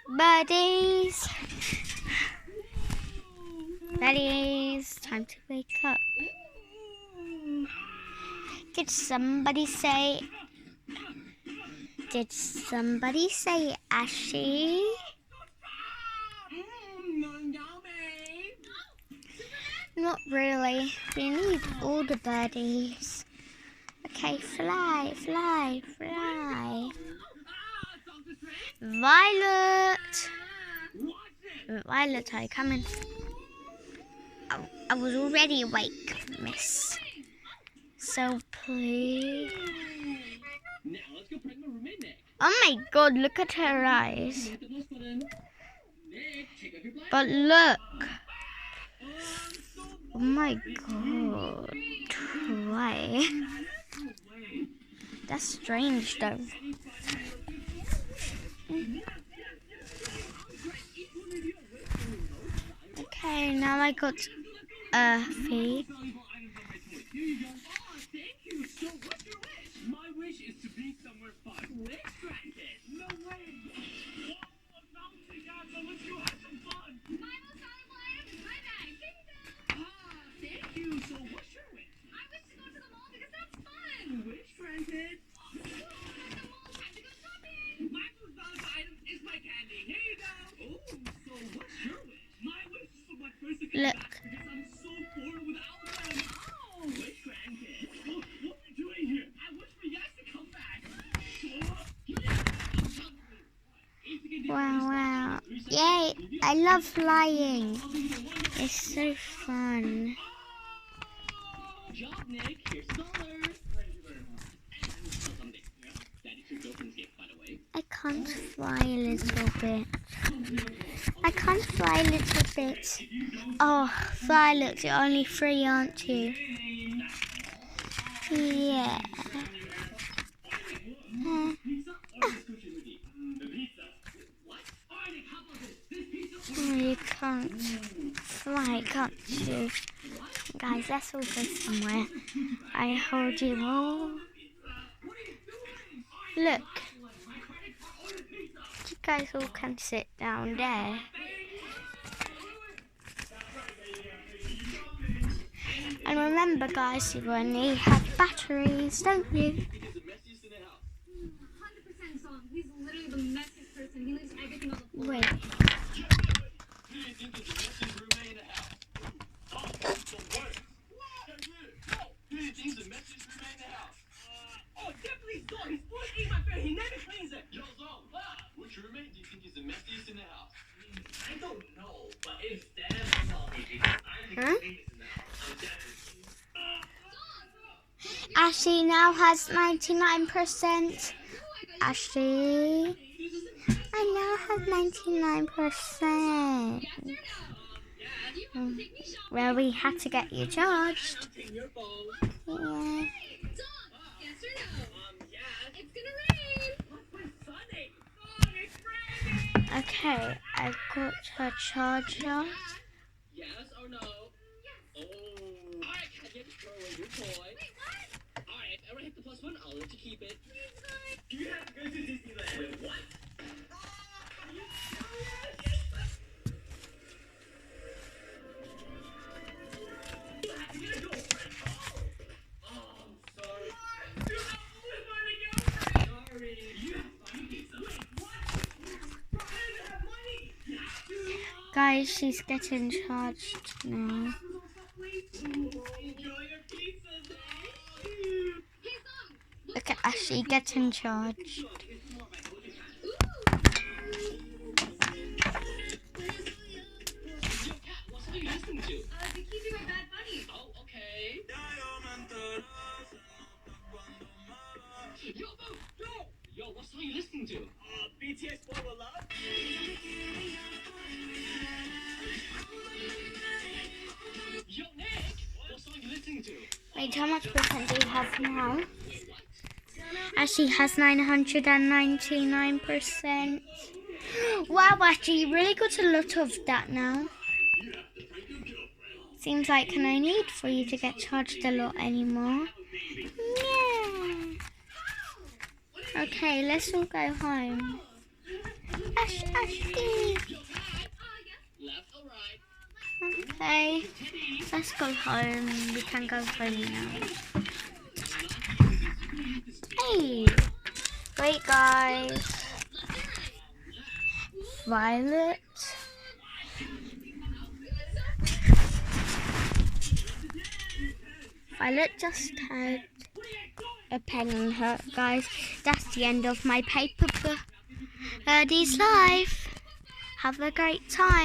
Birdies. Birdies, time to wake up. Did somebody say Ashy? Not really. We need all the birdies. Okay, fly, fly, fly. Violet! Violet, are you coming? I was already awake, miss. So please. Oh my god, look at her eyes. But look. Oh my god. Why? That's strange though. Okay, now I got Earthy. Look. Wow. Yay, I love flying. It's so fun. I can't fly a little bit. I can't fly a little bit. Oh, Violet, you're only 3, aren't you? Yeah. Oh, you can't fly, can't you? Guys, let's all go somewhere. I hold you all. Look. You guys all can sit down there. And remember, guys, you only have batteries, don't you? Wait. Huh? Ashley now has 99%. Ashley, I now have 99%. Well, we had to get you charged. Yeah. Okay, I got her charger. Yes or no? Oh. Alright, can I get to throw away your toy? Alright, if I ever hit the +1, I'll let you keep it. You have to go to Disneyland. Wait, what? Guys, she's getting charged now. Look at Ashley getting charged. Yo, what song are you listening to? BTS Boy Will Love. Yo, Nick, what song are you listening to? Wait, how much percent do you have now? Ashley has 999%. Wow, Ashley, you really got a lot of that now. Seems like no need for you to get charged a lot anymore. Yeah. Okay, let's all go home. Ashley. Okay, let's go home. We can go home now. Hey, wait guys. Violet. Violet just had a pen on her, guys. That's the end of my paper birdie's life. Have a great time.